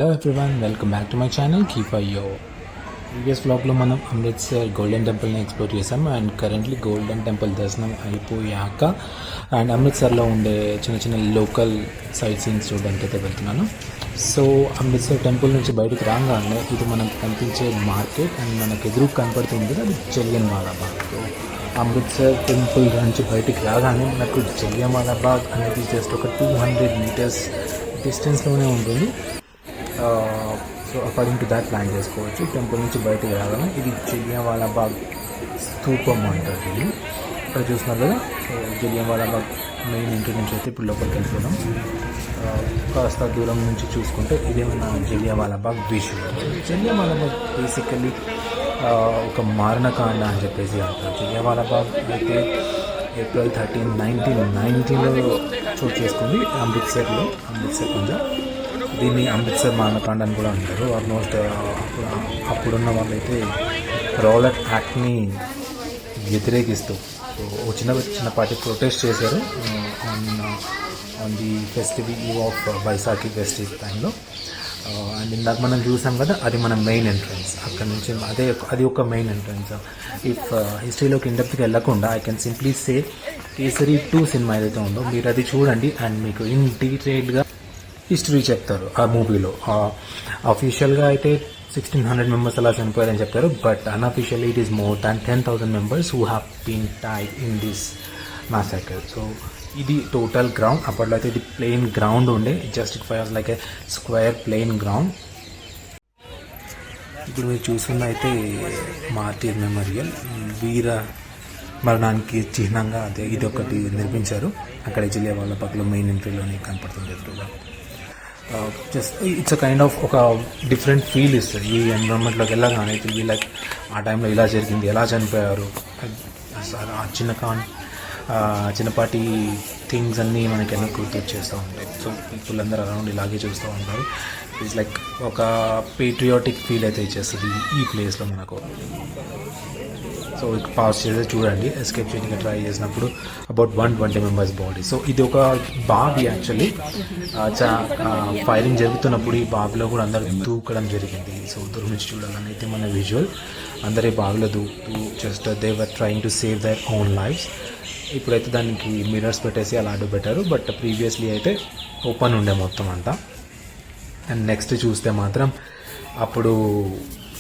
Hello everyone, welcome back to my channel keep అయ్యో. Previous వ్లాగ్లో మనం అమృత్సర్ గోల్డెన్ టెంపుల్ని ఎక్స్ప్లోర్ చేసాము. అండ్ కరెంట్లీ గోల్డెన్ టెంపుల్ దర్శనం అయిపోయాక అండ్ అమృత్సర్లో ఉండే చిన్న చిన్న లోకల్ సైట్ సీన్స్ చూడడానికి అయితే వెళ్తున్నాను. సో అమృత్సర్ టెంపుల్ నుంచి బయటకు రాగానే ఇది మనకు కనిపించే మార్కెట్ అండ్ మనకు ఎదురు కనపడుతుంది అది జలియన్వాలా బాగ్. అమృత్సర్ టెంపుల్ నుంచి బయటికి రాగానే మనకు జలియన్వాలా బాగ్ అనేది జస్ట్ ఒక 200 meters డిస్టెన్స్లోనే ఉంటుంది. So according to that plan చేసుకోవచ్చు. టెంపుల్ నుంచి బయటకు రాగానే ఇది జలియన్వాలా బాగ్ స్తూపం అంటారు. ఇది ఇక్కడ చూస్తున్నారు కదా. సో జలియన్వాలా బాగ్ మెయిన్ ఎంట్రీ నుంచి అయితే ఇప్పుడు లోపలికి వెళ్ళిపోదాం. కాస్త దూరం నుంచి చూసుకుంటే ఇదేమన్నా జలియన్వాలా బాగ్ విజువల్. జలియన్వాలా బాగ్ బేసికలీ ఒక మారణకాండ అని చెప్పేసి అంటారు. జలియన్వాలా బాగ్ అయితే April 13, 1919లో చోటు చేసుకుంది అమృత్సర్ పంజాబ్. దీన్ని అమృత్సర్ మారణకాండ అని కూడా అంటారు. ఆల్మోస్ట్ అప్పుడున్న వాళ్ళైతే రౌలట్ యాక్ట్ని వ్యతిరేకిస్తూ చిన్నపాటి ప్రొటెస్ట్ చేశారు on the festive eve of Vaisakhi festive టైంలో. అండ్ ఇందాక మనం చూసాం కదా, అది మన మెయిన్ ఎంట్రన్స్. అక్కడ నుంచి అది ఒక మెయిన్ ఎంట్రన్స్. ఇఫ్ హిస్టరీలోకి ఇండెప్త్కి వెళ్ళకుండా I can simply say kesari 2 cinema ఏదైతే ఉందో మీరు అది చూడండి అండ్ మీకు ఇన్ డీటెయిల్డ్గా హిస్టరీ చెప్తారు ఆ మూవీలో. అఫీషియల్గా అయితే 1600 members అలా చనిపోయారని చెప్తారు. But unofficially it is more than 10,000 members who have been tied in this massacre. So ఇది టోటల్ గ్రౌండ్. అప్పట్లో అయితే ఇది ప్లెయిన్ గ్రౌండ్ ఉండే, just it fires like a square plain ground. ఇప్పుడు మీరు చూస్తున్న అయితే మార్టీర్ మెమోరియల్, వీర మరణానికి చిహ్నంగా అదే ఇది ఒకటి నిర్మించారు. అక్కడ జలియన్వాలా బాగ్లో మెయిన్ ఎంట్రీలోనే కనపడుతుంది ఎదురుగా. Just it's a kind of ఒక డిఫరెంట్ ఫీల్ ఇస్తుంది ఈ ఎన్విరాన్మెంట్లోకి వెళ్ళగానే. ఇట్ విల్ బి లైక్ ఆ టైంలో ఇలా జరిగింది, ఎలా చనిపోయారు, చిన్నపాటి థింగ్స్ అన్నీ మనకి ఎన్నో గుర్తొచ్చేస్తూ ఉంటాయి. సో పీపుల్ అందరూ అరౌండ్ ఇలాగే చూస్తూ ఉంటారు. ఇట్స్ లైక్ ఒక పేట్రియాటిక్ ఫీల్ అయితే ఇచ్చేస్తుంది ఈ ప్లేస్లో మనకు. సో పాస్ చేసి చూడండి, ఎస్కేప్ చేయడానికి ట్రై చేసినప్పుడు అబౌట్ 120 members బాడీ. సో ఇది ఒక బాబ్ యాక్చువల్లీ. ఫైరింగ్ జరుగుతున్నప్పుడు ఈ బాబులో కూడా అందరూ దూకడం జరిగింది. సో దూరం నుంచి చూడాలని అయితే మన విజువల్. అందరూ ఈ బాబులో దూకుతూ just they were trying to save their own lifes. ఇప్పుడైతే దానికి మిర్రర్స్ పెట్టేసి అలా అడ్డు పెట్టారు. బట్ ప్రీవియస్లీ అయితే ఓపెన్ ఉండే మొత్తం అంతా. అండ్ నెక్స్ట్ చూస్తే మాత్రం అప్పుడు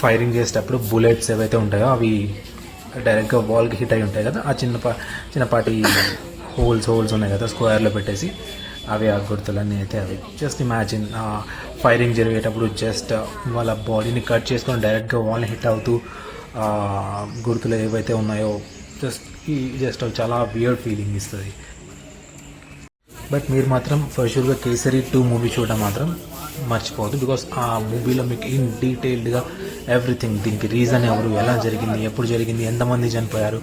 ఫైరింగ్ చేసేటప్పుడు బుల్లెట్స్ ఏవైతే ఉంటాయో అవి డైరెక్ట్గా వాల్కి హిట్ అయి ఉంటాయి కదా. ఆ చిన్నపాటి హోల్స్ ఉన్నాయి కదా స్క్వేర్లో పెట్టేసి, అవి ఆ గుర్తులన్నీ అయితే అవి. జస్ట్ ఇమాజిన్ ఫైరింగ్ జరిగేటప్పుడు జస్ట్ వాళ్ళ బాడీని కట్ చేసుకొని డైరెక్ట్గా వాల్ని హిట్ అవుతూ గుర్తులు ఏవైతే ఉన్నాయో జస్ట్ చాలా వియర్డ్ ఫీలింగ్ ఇస్తుంది. బట్ మీరు మాత్రం ఫర్ షూర్గా కేసరి 2 మూవీ చూడడం మాత్రం మర్చిపోవద్దు. బికాస్ ఆ మూవీలో మీకు ఇన్ డీటెయిల్డ్గా ఎవ్రీథింగ్, దీనికి రీజన్ ఎవరు, ఎలా జరిగింది, ఎప్పుడు జరిగింది, ఎంతమంది చనిపోయారు.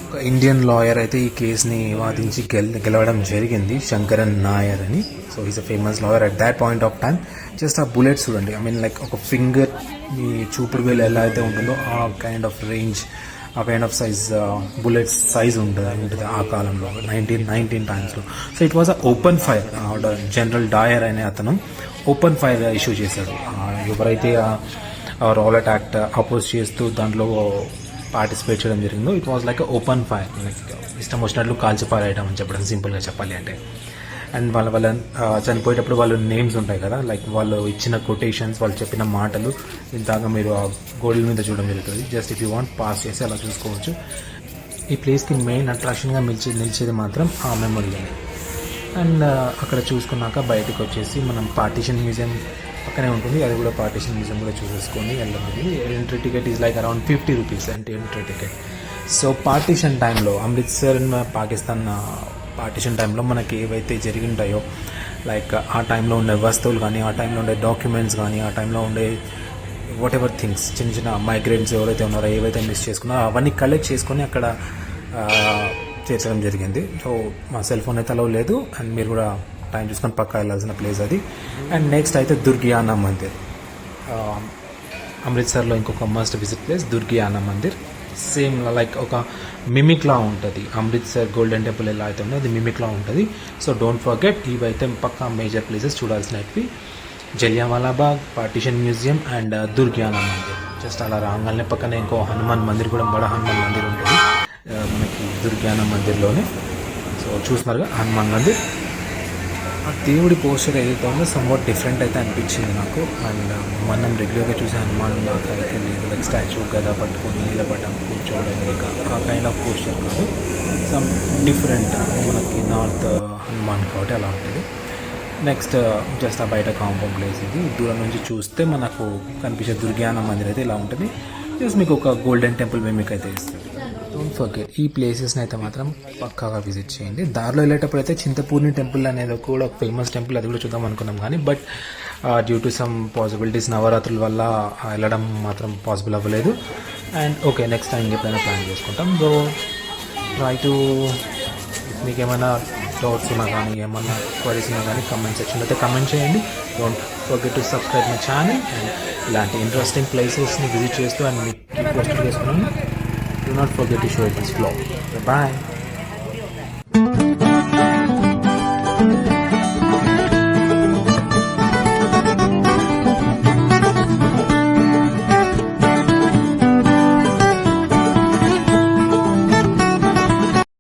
ఒక ఇండియన్ లాయర్ అయితే ఈ కేసుని వాదించి గెలవడం జరిగింది, శంకరన్ నాయర్ అని. So is a famous lawyer at that point of time. Just ఆ బుల్లెట్స్ చూడండి, ఐ మీన్ లైక్ ఒక ఫింగర్ మీ చూపుడు వేలు ఎలా అయితే ఉంటుందో ఆ కైండ్ ఆఫ్ రేంజ్, ఆ kind of size bullets size ఉంటుంది ఆ కాలంలో 1919 టైమ్స్లో. So it was a open fire. General Dyer అనే అతను ఓపెన్ ఫైర్ ఇష్యూ చేశాడు. ఎవరైతే రౌలట్ యాక్ట్ అపోజ్ చేస్తూ దాంట్లో పార్టిసిపేట్ చేయడం జరిగిందో it was like open fire. Like ఇష్టం వచ్చినట్లు కాల్చిపారేయడం అని చెప్పడం, సింపుల్గా చెప్పాలి అంటే. అండ్ వాళ్ళ చనిపోయేటప్పుడు వాళ్ళు నేమ్స్ ఉంటాయి కదా, లైక్ వాళ్ళు ఇచ్చిన కొటేషన్స్, వాళ్ళు చెప్పిన మాటలు ఇంతగా మీరు ఆ గోడల మీద చూడడం జరుగుతుంది. Just if you want pass చేసి అలా చూసుకోవచ్చు. ఈ ప్లేస్కి మెయిన్ అట్రాక్షన్గా నిలిచేది మాత్రం ఆ మెమోరియల్. అండ్ అక్కడ చూసుకున్నాక బయటకు వచ్చేసి మనం పార్టీషన్ మ్యూజియం పక్కనే ఉంటుంది, అది కూడా పార్టీషన్ మ్యూజియం కూడా చూసేసుకొని వెళ్ళండి. Entry ticket is like around 50 rupees అంటే ఎంట్రీ టికెట్. సో పార్టీషన్ టైంలో అమృత్సర్ పాకిస్తాన్ పార్టీషన్ టైంలో మనకి ఏవైతే జరిగింటాయో, లైక్ ఆ టైంలో ఉండే వస్తువులు కానీ, ఆ టైంలో ఉండే డాక్యుమెంట్స్ కానీ, ఆ టైంలో ఉండే వాట్ ఎవర్ థింగ్స్, చిన్న మైగ్రెంట్స్ ఎవరైతే ఉన్నారో, ఏవైతే మిస్ చేసుకున్నారో అవన్నీ కలెక్ట్ చేసుకొని అక్కడ చేర్చడం జరిగింది. సో మా సెల్ ఫోన్ అయితే అలా లేదు. అండ్ మీరు కూడా టైం చూసుకొని పక్కా వెళ్ళాల్సిన ప్లేస్ అది. అండ్ నెక్స్ట్ అయితే దుర్గియానా మందిర్. అమృత్సర్లో ఇంకొక must visit place Durgiana Mandir. Same like ఒక మిమిక్లా ఉంటుంది. అమృత్సర్ గోల్డెన్ టెంపుల్ ఎలా అయితే ఉందో అది మిమిక్లా ఉంటుంది. సో డోంట్ ఫర్గెట్, ఇవైతే పక్కా మేజర్ ప్లేసెస్ చూడాల్సినవి. Jallianwala Bagh, partition museum and Durgiana Mandir. Just అలా రాగానే పక్కనే ఇంకో హనుమాన్ మందిర్ కూడా, బడా హనుమాన్ మందిర్ ఉంటుంది మనకి దుర్గ్యానా మందిర్లోనే. సో చూస్తున్నారుగా హనుమాన్ మందిర్. ఆ దేవుడి పోస్టర్ ఏదైతే ఉందో సమ్వాట్ డిఫరెంట్ అయితే అనిపించింది నాకు. అండ్ మనం రెగ్యులర్గా చూసే హనుమాన్ లాగా అయితే లేదు, లైక్ స్టాచ్యూ కదా పట్టుకొని నిలబడడం, కూర్చోవడం, ఇంకా ఆ కైండ్ ఆఫ్ పోస్టర్ కాదు, సమ్ డిఫరెంట్ మనకి నార్త్ హనుమాన్ కాబట్టి అలా ఉంటుంది. నెక్స్ట్ జస్ట్ ఆ బయట కాంపౌండ్ ప్లేస్ ఇది. దూరం నుంచి చూస్తే మనకు కనిపించే దుర్గ్యానా మందిర్ అయితే ఇలా ఉంటుంది. జస్ట్ మీకు ఒక గోల్డెన్ టెంపుల్ మీకు అయితే ఇస్తుంది. డోంట్ ఫర్గెట్ ఈ ప్లేసెస్ని అయితే మాత్రం పక్కాగా విజిట్ చేయండి. దారిలో వెళ్ళేటప్పుడు అయితే చింతపూర్ణి టెంపుల్ అనేది కూడా ఒక ఫేమస్ టెంపుల్, అది కూడా చూద్దాం అనుకున్నాం కానీ but due to some possibilities నవరాత్రుల వల్ల వెళ్ళడం మాత్రం పాసిబుల్ అవ్వలేదు. అండ్ ఓకే, నెక్స్ట్ టైం ఎప్పుడైనా ప్లాన్ చేసుకుంటాం. సో ట్రై టు, మీకు ఏమైనా డౌట్స్ ఉన్నా కానీ ఏమన్నా క్వరీస్ ఉన్నా కానీ కమెంట్ సెక్షన్లో అయితే కమెంట్ చేయండి. Don't forget to subscribe my channel. And ఇలాంటి ఇంట్రెస్టింగ్ ప్లేసెస్ని విజిట్ చేస్తూ అండ్ మీకు పోస్ట్ చేసుకున్నాను. Do not forget to show it this vlog. Bye.